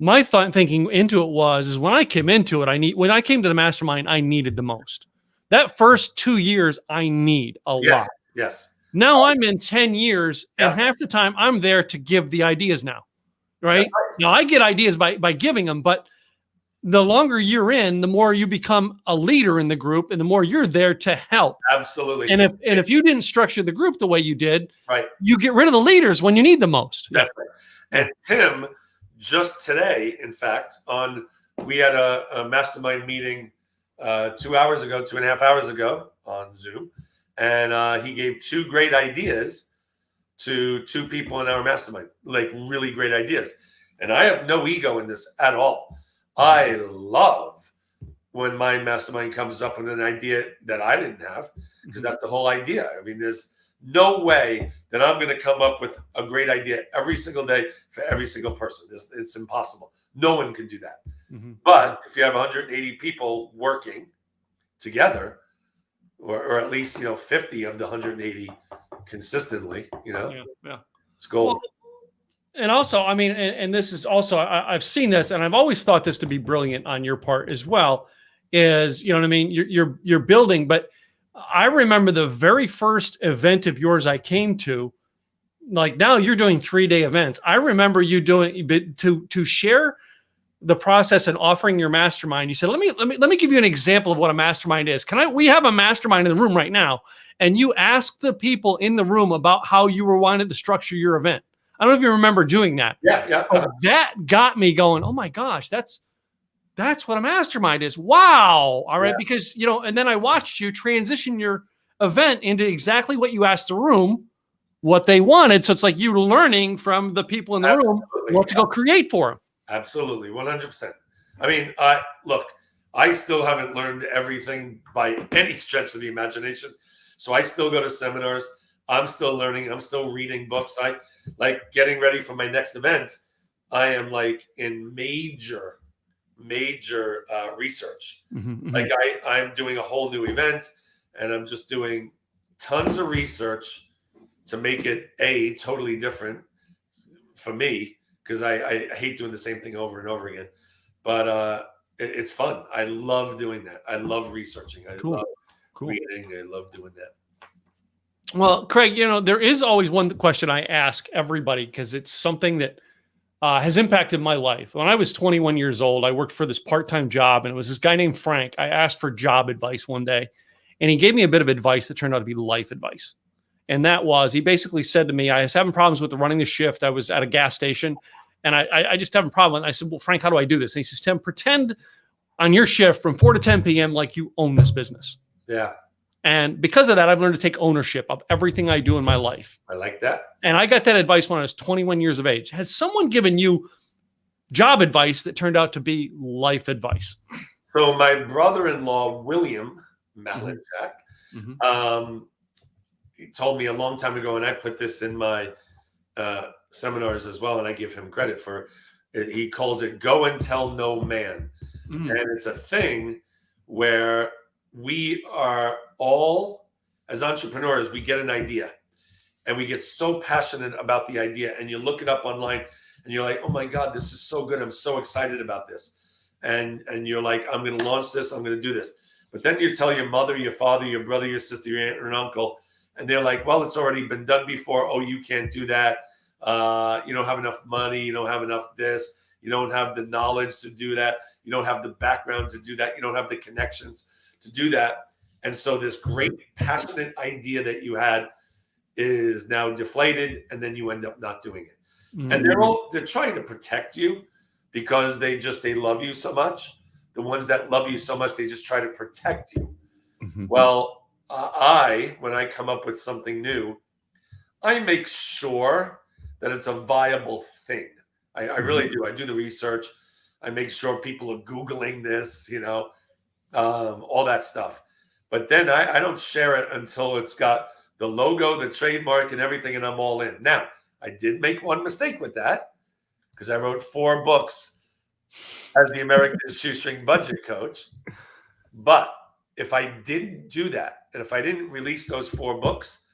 Speaker 1: my thinking into it is when I came into it, when I came to the mastermind, I needed the most. That first 2 years, I need a lot.
Speaker 2: Yes.
Speaker 1: Now I'm in 10 years, and half the time I'm there to give the ideas now, right? Now I get ideas by giving them, but the longer you're in, the more you become a leader in the group, and the more you're there to help.
Speaker 2: Absolutely.
Speaker 1: And if you didn't structure the group the way you did,
Speaker 2: right,
Speaker 1: you get rid of the leaders when you need them most.
Speaker 2: Definitely. Yeah. And Tim, just today, in fact, we had a mastermind meeting 2.5 hours ago on Zoom, and he gave 2 great ideas to 2 people in our mastermind, like really great ideas. And I have no ego in this at all. I love when my mastermind comes up with an idea that I didn't have, because that's the whole idea. I mean, there's no way that I'm going to come up with a great idea every single day for every single person. It's impossible. No one can do that. Mm-hmm. But if you have 180 people working together, or at least 50 of the 180 consistently, it's gold.
Speaker 1: Well, and also, I mean, and this is also I've seen this, and I've always thought this to be brilliant on your part as well. Is what I mean? You're building, but I remember the very first event of yours I came to. Like now, you're doing 3-day events. I remember you doing to share the process and offering your mastermind. You said, let me give you an example of what a mastermind is. We have a mastermind in the room right now, and you asked the people in the room about how you were wanting to structure your event. I don't know if you remember doing that.
Speaker 2: Yeah.
Speaker 1: That got me going, oh my gosh, that's what a mastermind is. Wow. All right. Yeah. Because, and then I watched you transition your event into exactly what you asked the room, what they wanted. So it's like you were learning from the people in the room what to go create for them.
Speaker 2: Absolutely. 100%. I mean, look, I still haven't learned everything by any stretch of the imagination. So I still go to seminars. I'm still learning. I'm still reading books. I like getting ready for my next event. I am like in major research. Mm-hmm. Like I'm doing a whole new event, and I'm just doing tons of research to make it totally different for me, because I hate doing the same thing over and over again. But it's fun. I love doing that. I love researching. I love
Speaker 1: Cool.
Speaker 2: reading. I love doing that.
Speaker 1: Well, Craig, there is always one question I ask everybody because it's something that has impacted my life. When I was 21 years old, I worked for this part-time job, and it was this guy named Frank. I asked for job advice one day, and he gave me a bit of advice that turned out to be life advice. And that was, he basically said to me, I was having problems with running the shift. I was at a gas station, and I just having a problem. And I said, well, Frank, how do I do this? And he says, Tim, pretend on your shift from 4 to 10 p.m. like you own this business.
Speaker 2: Yeah.
Speaker 1: And because of that, I've learned to take ownership of everything I do in my life.
Speaker 2: I like that.
Speaker 1: And I got that advice when I was 21 years of age. Has someone given you job advice that turned out to be life advice?
Speaker 2: So my brother-in-law, William Malinchak, he told me a long time ago, and I put this in my seminars as well, and I give him credit for it. He calls it "Go and Tell No Man." And it's a thing where we are all, as entrepreneurs, we get an idea and we get so passionate about the idea, and you look it up online and you're like, oh my God, this is so good. I'm so excited about this. And you're like, I'm going to launch this. I'm going to do this. But then you tell your mother, your father, your brother, your sister, your aunt, or an uncle, and they're like, well, it's already been done before. Oh, you can't do that. You don't have enough money. You don't have enough this. You don't have the knowledge to do that. You don't have the background to do that. You don't have the connections to do that. And so this great passionate idea that you had is now deflated, and then you end up not doing it. And they're trying to protect you because they love you so much. The ones that love you so much, they just try to protect you. Well, when I come up with something new, I make sure that it's a viable thing. I really do. I do the research. I make sure people are Googling this, all that stuff. But then I don't share it until it's got the logo, the trademark, and everything, and I'm all in. Now, I did make one mistake with that because I wrote 4 books as the American Shoestring Budget Coach. But if I didn't do that, and if I didn't release those 4 books,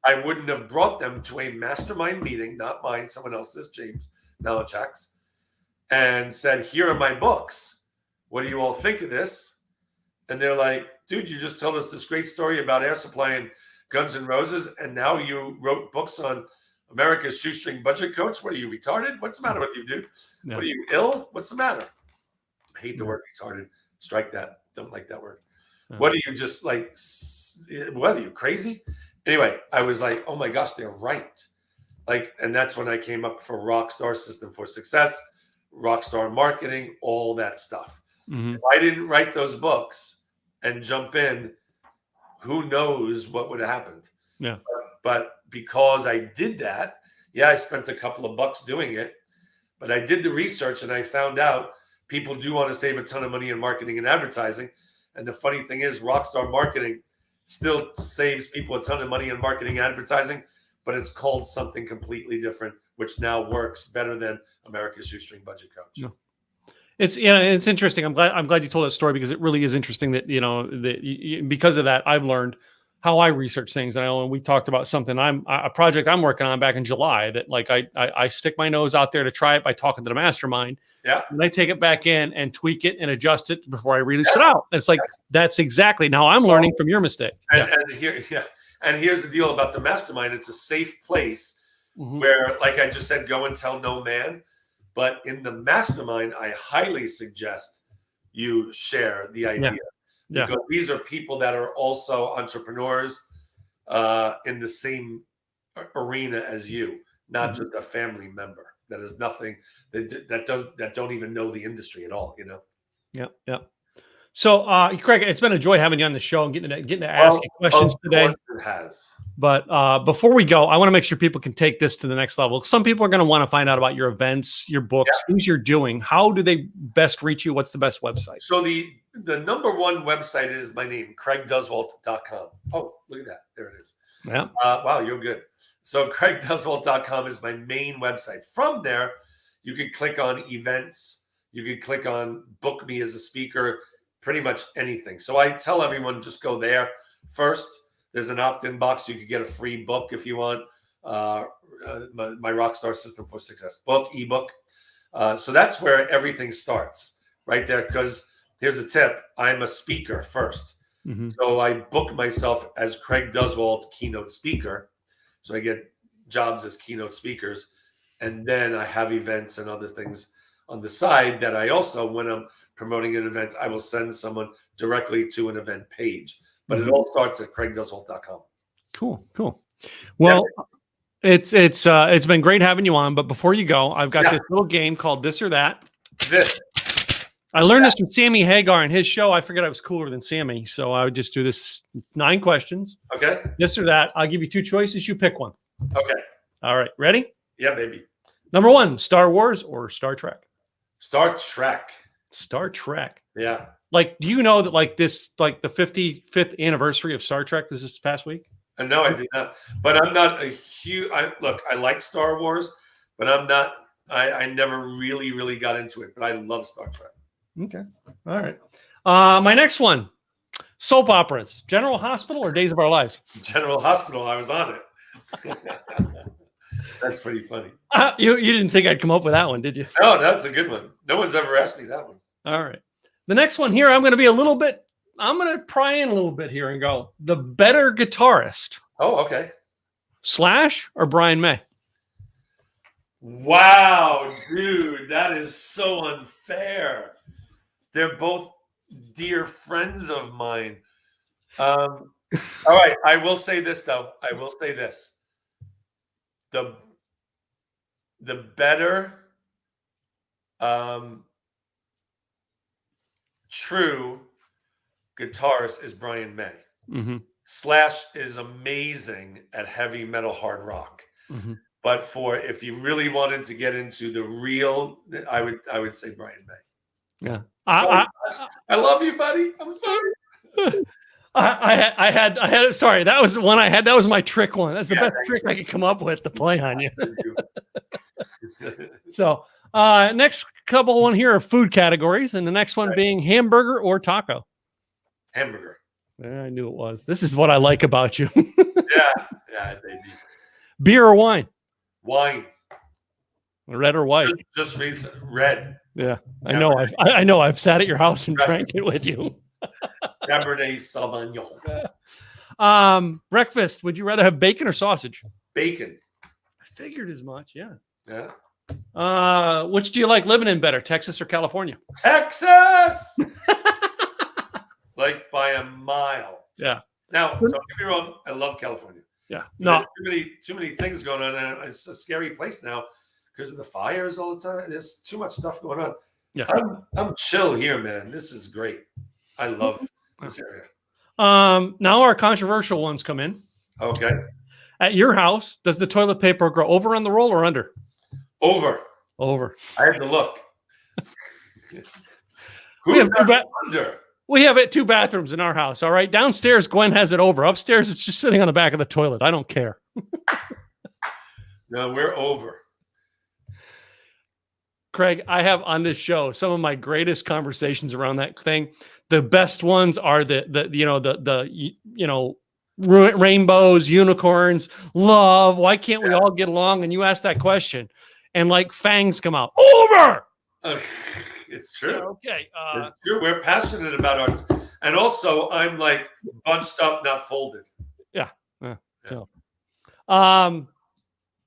Speaker 2: I wouldn't have brought them to a mastermind meeting, not mine, someone else's, James Malinchak's, and said, here are my books. What do you all think of this? And they're like, dude, you just told us this great story about Air Supply and Guns N' Roses, and now you wrote books on America's Shoestring Budget Coach. What are you, retarded? What's the matter with you, dude? Yeah. What are you, ill? What's the matter? I hate the word retarded. Strike that. Don't like that word. What are you, just like, what are you, crazy? Anyway, I was like, oh my gosh, they're right. And that's when I came up for Rockstar System for Success, Rockstar Marketing, all that stuff. If I didn't write those books and jump in, who knows what would have happened. Yeah. But because I did that, I spent a couple of bucks doing it, but I did the research and I found out people do want to save a ton of money in marketing and advertising. And the funny thing is, Rockstar Marketing still saves people a ton of money in marketing and advertising, but it's called something completely different, which now works better than America's Shoestring Budget Coach. Yeah.
Speaker 1: It's it's interesting. I'm glad you told that story because it really is interesting that because of that I've learned how I research things. And we talked about something a project I'm working on back in July that I stick my nose out there to try it by talking to the mastermind. Yeah. And I take it back in and tweak it and adjust it before I release it out. It's like that's exactly now I'm learning from your mistake. And
Speaker 2: here's the deal about the mastermind. It's a safe place where, like I just said, go and tell no man. But in the mastermind, I highly suggest you share the idea. Yeah. Because these are people that are also entrepreneurs in the same arena as you, not just a family member that is nothing that don't even know the industry at all.
Speaker 1: Yeah. So, Craig, it's been a joy having you on the show and getting to ask you questions today.
Speaker 2: It has.
Speaker 1: But before we go, I want to make sure people can take this to the next level. Some people are going to want to find out about your events, your books, things you're doing. How do they best reach you? What's the best website?
Speaker 2: So the number one website is my name, CraigDuswalt.com. Oh, look at that. There it is. Yeah. Wow, you're good. So CraigDuswalt.com is my main website. From there, you can click on events. You can click on book me as a speaker, pretty much anything. So I tell everyone, just go there first. There's an opt-in box. You could get a free book if you want. My Rockstar System for Success book, ebook. So that's where everything starts, right there. Because here's a tip. I'm a speaker first.
Speaker 1: Mhm.
Speaker 2: So I book myself as Craig Duswalt keynote speaker. So I get jobs as keynote speakers. And then I have events and other things on the side that I also, when I'm promoting an event, I will send someone directly to an event page. But it all starts at craigduswalt.com.
Speaker 1: Cool. Well, it's been great having you on. But before you go, I've got this little game called This or That.
Speaker 2: This.
Speaker 1: I learned this from Sammy Hagar in his show. I figured I was cooler than Sammy, so I would just do this 9 questions.
Speaker 2: Okay.
Speaker 1: This or that. I'll give you 2 choices. You pick one.
Speaker 2: Okay.
Speaker 1: All right. Ready?
Speaker 2: Yeah, baby.
Speaker 1: Number 1, Star Wars or Star Trek?
Speaker 2: Star Trek.
Speaker 1: Star Trek.
Speaker 2: Yeah.
Speaker 1: Like, do you know that like the 55th anniversary of Star Trek is this past week?
Speaker 2: No, I did not. But I'm not a huge. I like Star Wars, but I'm not. I never really got into it. But I love Star Trek.
Speaker 1: Okay. All right. My next one: soap operas, General Hospital or Days of Our Lives?
Speaker 2: General Hospital. I was on it. That's pretty funny.
Speaker 1: You didn't think I'd come up with that one, did you?
Speaker 2: No, that's a good one. No one's ever asked me that one.
Speaker 1: All right. The next one here, I'm going to pry in a little bit here and go, the better guitarist,
Speaker 2: Oh, okay.
Speaker 1: Slash or Brian May?
Speaker 2: Wow, dude, that is so unfair. They're both dear friends of mine. All right, I will say this though. I will say this. The better true guitarist is Brian May.
Speaker 1: Mm-hmm.
Speaker 2: Slash is amazing at heavy metal hard rock.
Speaker 1: Mm-hmm.
Speaker 2: But if you really wanted to get into the real, I would say Brian May.
Speaker 1: Yeah.
Speaker 2: I love you, buddy. I'm sorry.
Speaker 1: I had sorry, that was the one I had. That was my trick one. That's the best trick I could come up with to play on you. So next couple one here are food categories, and the next one being hamburger or taco.
Speaker 2: Hamburger.
Speaker 1: Yeah, I knew it was. This is what I like about you.
Speaker 2: yeah, baby.
Speaker 1: Beer or wine?
Speaker 2: Wine.
Speaker 1: Red or white?
Speaker 2: Just means red.
Speaker 1: Yeah, I know. I know. I've sat at your house and drank it with you.
Speaker 2: Cabernet Sauvignon.
Speaker 1: Breakfast. Would you rather have bacon or sausage?
Speaker 2: Bacon.
Speaker 1: I figured as much. Yeah.
Speaker 2: Yeah.
Speaker 1: Which do you like living in better, Texas or California?
Speaker 2: Texas. Like by a mile.
Speaker 1: Yeah.
Speaker 2: Now, don't get me wrong. I love California.
Speaker 1: Yeah.
Speaker 2: No. There's too many things going on, and it's a scary place now because of the fires all the time. There's too much stuff going on.
Speaker 1: Yeah.
Speaker 2: I'm chill here, man. This is great. I love this area.
Speaker 1: Now our controversial ones come in.
Speaker 2: Okay.
Speaker 1: At your house, does the toilet paper go over on the roll or under?
Speaker 2: Over.
Speaker 1: Over.
Speaker 2: I had to look. Who under?
Speaker 1: We have 2 bathrooms in our house. All right. Downstairs, Gwen has it over. Upstairs, it's just sitting on the back of the toilet. I don't care.
Speaker 2: No, we're over.
Speaker 1: Craig, I have on this show some of my greatest conversations around that thing. The best ones are the rainbows, unicorns, love. Why can't we all get along? And you ask that question, and like fangs come out. Over.
Speaker 2: It's true.
Speaker 1: Yeah, okay.
Speaker 2: It's true. We're passionate about art, and also I'm like bunched up, not folded.
Speaker 1: Yeah. So,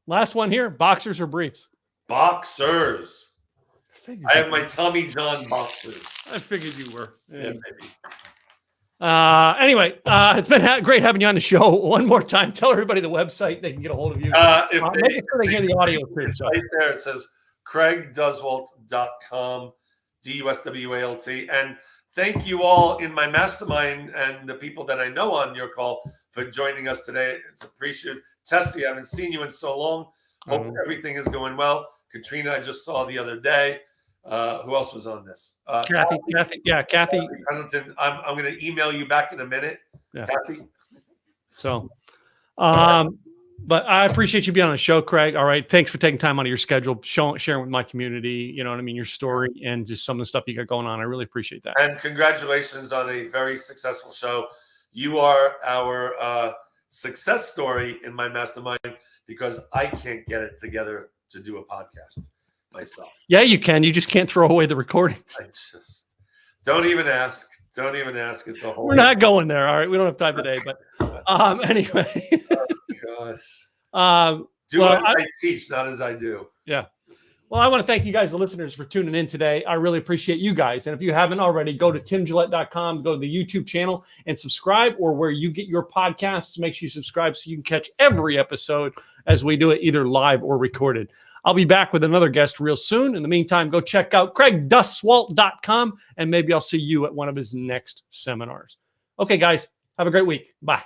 Speaker 1: last one here: boxers or briefs?
Speaker 2: Boxers. I have my Tommy John boxers.
Speaker 1: I figured you were.
Speaker 2: Yeah, maybe.
Speaker 1: Anyway, it's been great having you on the show. One more time, tell everybody the website they can get a hold of you. Make sure they hear the audio too.
Speaker 2: It's right there. It says craigduswalt.com, DUSWALT. And thank you all in my mastermind and the people that I know on your call for joining us today. It's appreciated. Tessie, I haven't seen you in so long. Hope everything is going well. Katrina, I just saw the other day. Who else was on this?
Speaker 1: Kathy. Yeah, Kathy.
Speaker 2: Pendleton. I'm going to email you back in a minute, Kathy.
Speaker 1: So, but I appreciate you being on the show, Craig. All right. Thanks for taking time out of your schedule, sharing with my community, you know what I mean, your story and just some of the stuff you got going on. I really appreciate that.
Speaker 2: And congratulations on a very successful show. You are our success story in my mastermind because I can't get it together to do a podcast myself.
Speaker 1: Yeah, you can. You just can't throw away the recordings.
Speaker 2: Don't even ask. Don't even ask. It's a whole.
Speaker 1: We're not going there. All right. We don't have time today, but anyway.
Speaker 2: Oh, gosh. Do
Speaker 1: well,
Speaker 2: as I teach, not as I do.
Speaker 1: Yeah. Well, I want to thank you guys, the listeners, for tuning in today. I really appreciate you guys. And if you haven't already, go to timgillette.com, go to the YouTube channel and subscribe, or where you get your podcasts. Make sure you subscribe so you can catch every episode as we do it, either live or recorded. I'll be back with another guest real soon. In the meantime, go check out CraigDuswalt.com, and maybe I'll see you at one of his next seminars. Okay, guys, have a great week. Bye.